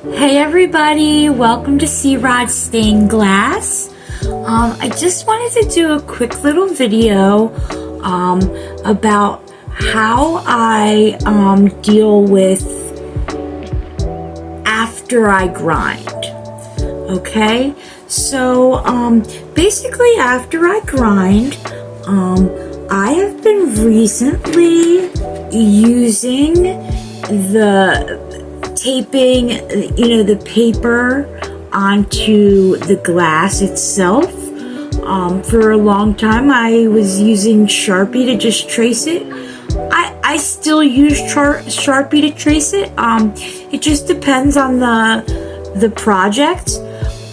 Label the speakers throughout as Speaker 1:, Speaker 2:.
Speaker 1: Hey everybody, welcome to C-Rod Stained Glass. I just wanted to do a quick little video about how I deal with after I grind. Okay, so basically after I grind, I have been recently using the taping, the paper onto the glass itself. For a long time I was using Sharpie to just trace it. I still use Sharpie to trace it. It just depends on the project.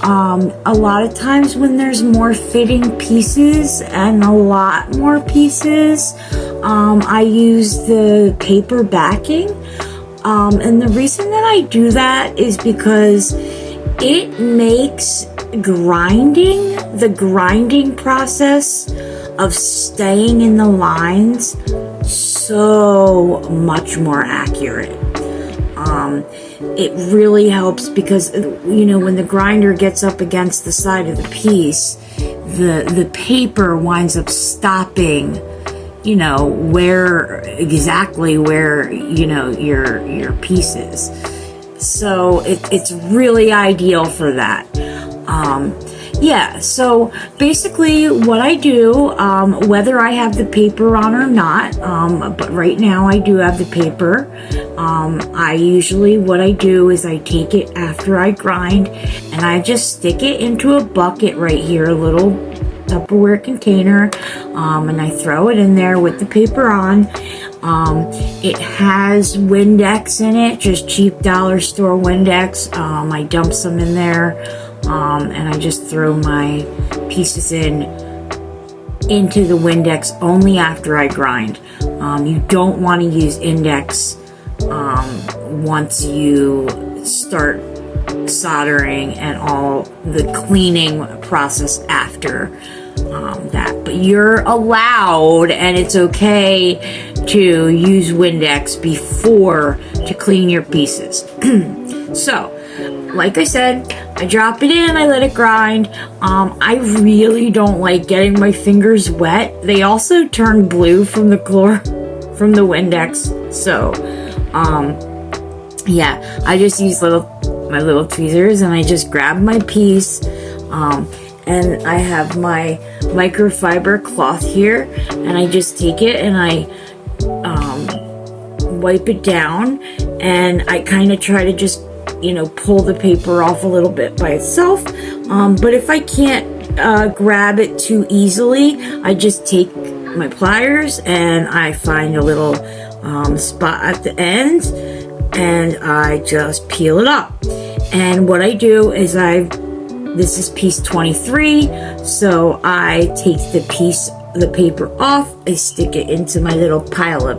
Speaker 1: A lot of times when there's more fitting pieces and a lot more pieces, I use the paper backing. And the reason that I do that is because it makes the grinding process of staying in the lines so much more accurate. It really helps because, when the grinder gets up against the side of the piece, the paper winds up stopping where your piece is. So it's really ideal for that. So basically what I do, whether I have the paper on or not, but right now I do have the paper. What I do is I take it after I grind and I just stick it into a bucket right here, a little Tupperware container, and I throw it in there with the paper on. It has Windex in it, just cheap dollar store Windex. I dump some in there, and I just throw my pieces into the Windex only after I grind. You don't want to use Index once you start soldering and all the cleaning process after that, but you're allowed and it's okay to use Windex before to clean your pieces. So like I said, I drop it in, I let it grind. I really don't like getting my fingers wet. They also turn blue from the Windex. So I just use my little tweezers and I just grab my piece, and I have my microfiber cloth here, and I just take it and I wipe it down, and I kind of try to just pull the paper off a little bit by itself, but if I can't grab it too easily, I just take my pliers and I find a little spot at the end and I just peel it up. And what I do is this is piece 23, so I take the paper off, I stick it into my little pile of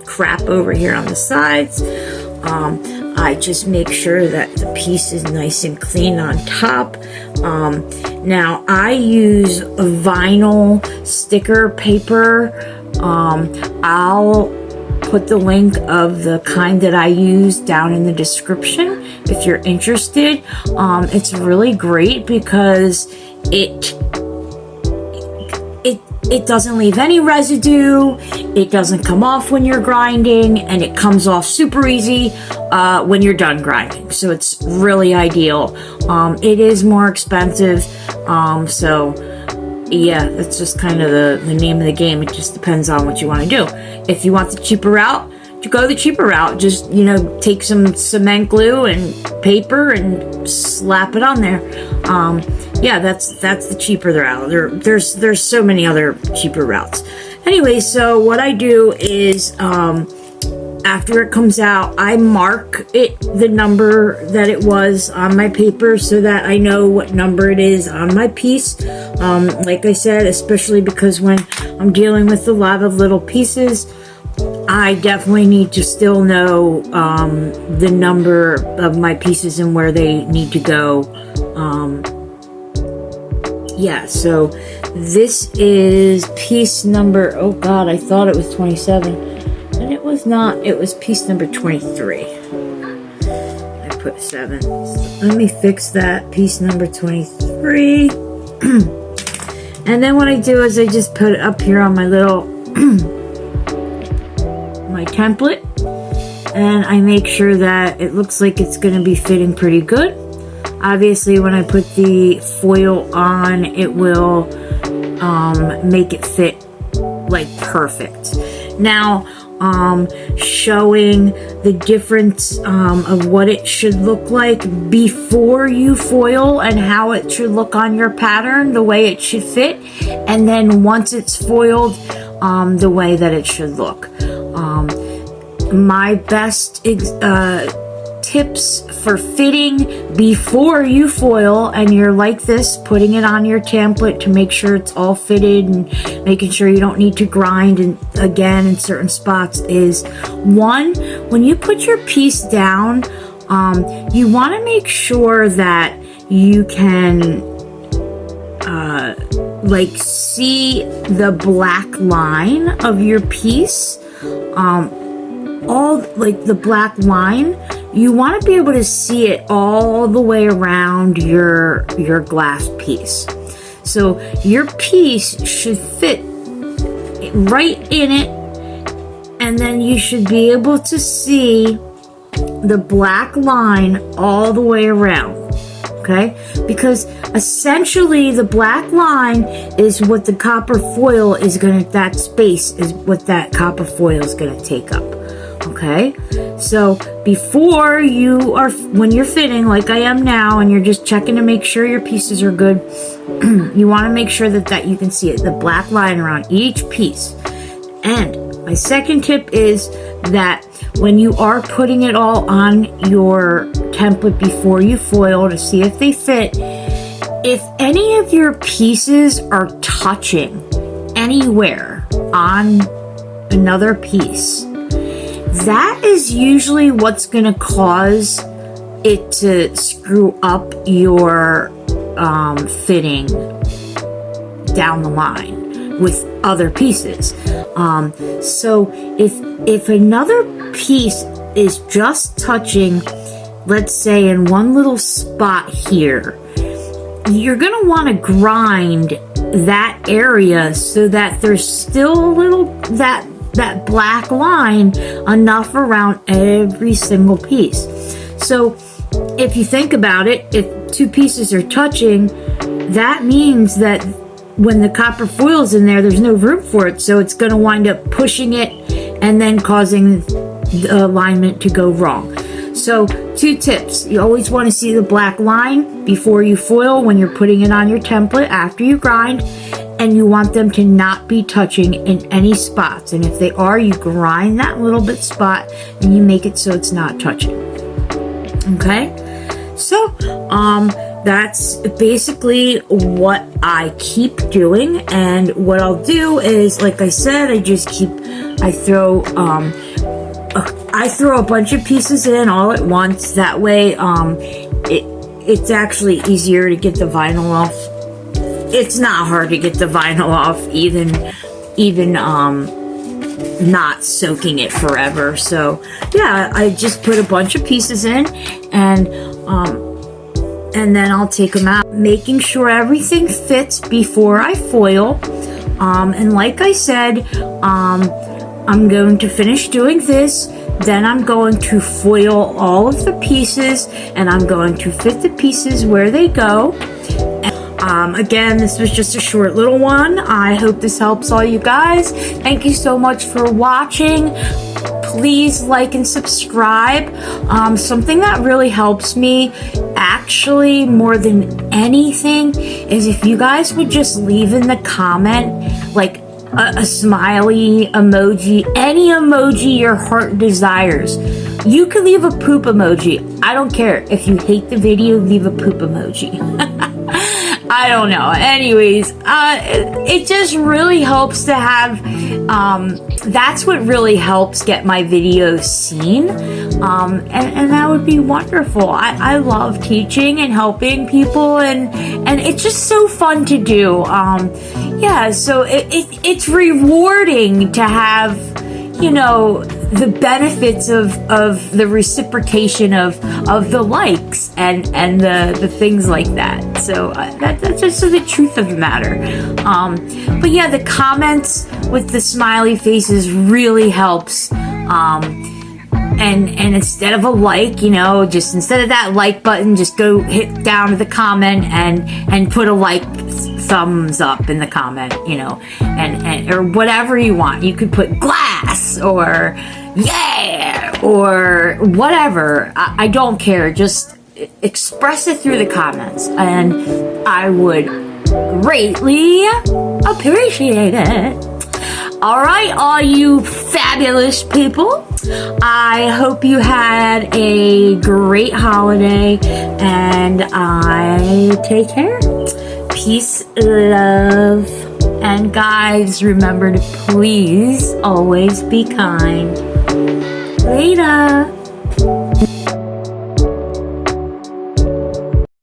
Speaker 1: crap over here on the sides. I just make sure that the piece is nice and clean on top. Now I use vinyl sticker paper. I'll put the link of the kind that I use down in the description if you're interested. It's really great because it doesn't leave any residue, it doesn't come off when you're grinding, and it comes off super easy when you're done grinding. So it's really ideal. It is more expensive, so yeah, that's just kind of the name of the game. It just depends on what you want to do. If you want the cheaper route, to go the cheaper route, just take some cement glue and paper and slap it on there. That's the cheaper route. There's so many other cheaper routes. Anyway, so what I do is after it comes out, I mark the number that it was on my paper so that I know what number it is on my piece. Like I said, especially because when I'm dealing with a lot of little pieces, I definitely need to still know the number of my pieces and where they need to go. So this is piece number, oh god, I thought it was 27, and it was not. It was piece number 23. I put 7. So let me fix that, piece number 23. And then what I do is I just put it up here on my little my template, and I make sure that it looks like it's going to be fitting pretty good. Obviously when I put the foil on, it will make it fit like perfect. Now showing the difference of what it should look like before you foil and how it should look on your pattern, the way it should fit, and then once it's foiled, the way that it should look. My best tips for fitting before you foil and you're like this, putting it on your template to make sure it's all fitted and making sure you don't need to grind and again in certain spots, is 1, when you put your piece down, you want to make sure that you can like see the black line of your piece, all like the black line. You want to be able to see it all the way around your glass piece. So your piece should fit right in it, and then you should be able to see the black line all the way around. Okay? Because essentially the black line is what the copper foil is going to, that space is what that copper foil is going to take up. Okay? So before you are, when you're fitting like I am now and you're just checking to make sure your pieces are good, you want to make sure that you can see it, the black line around each piece. And my second tip is that when you are putting it all on your template before you foil to see if they fit, if any of your pieces are touching anywhere on another piece, that is usually what's going to cause it to screw up your fitting down the line with other pieces. So if another piece is just touching, let's say in one little spot here, you're going to want to grind that area so that there's still a little, that black line enough around every single piece. So if you think about it, if two pieces are touching, that means that when the copper foil is in there, there's no room for it, so it's going to wind up pushing it and then causing the alignment to go wrong. So 2 tips: you always want to see the black line before you foil when you're putting it on your template after you grind, and you want them to not be touching in any spots, and if they are, you grind that little bit spot and you make it so it's not touching. Okay, so that's basically what I keep doing. And what I'll do is, like I said, I throw a bunch of pieces in all at once. That way it's actually easier to get the vinyl off. It's not hard to get the vinyl off, even not soaking it forever. So yeah, I just put a bunch of pieces in, and then I'll take them out, making sure everything fits before I foil. And like I said, I'm going to finish doing this, then I'm going to foil all of the pieces, and I'm going to fit the pieces where they go. Again, this was just a short little one. I hope this helps all you guys. Thank you so much for watching. Please like and subscribe. Something that really helps me, actually more than anything, is if you guys would just leave in the comment like a smiley emoji, any emoji your heart desires. You can leave a poop emoji. I don't care. If you hate the video, leave a poop emoji. I don't know. Anyways, it just really helps to have, that's what really helps get my videos seen. And that would be wonderful. I love teaching and helping people, and it's just so fun to do. Yeah, so it's rewarding to have, you know, the benefits of the reciprocation of the likes and the things like that. So that's just the truth of the matter. But yeah, the comments with the smiley faces really helps. And instead of a like, just instead of that like button, just go hit down to the comment and put a like thumbs up in the comment, and or whatever you want. You could put glass or yeah or whatever. I don't care. Just express it through the comments, and I would greatly appreciate it. All right, all you fabulous people, I hope you had a great holiday, and I take care. Peace, love, and guys, remember to please always be kind. Later.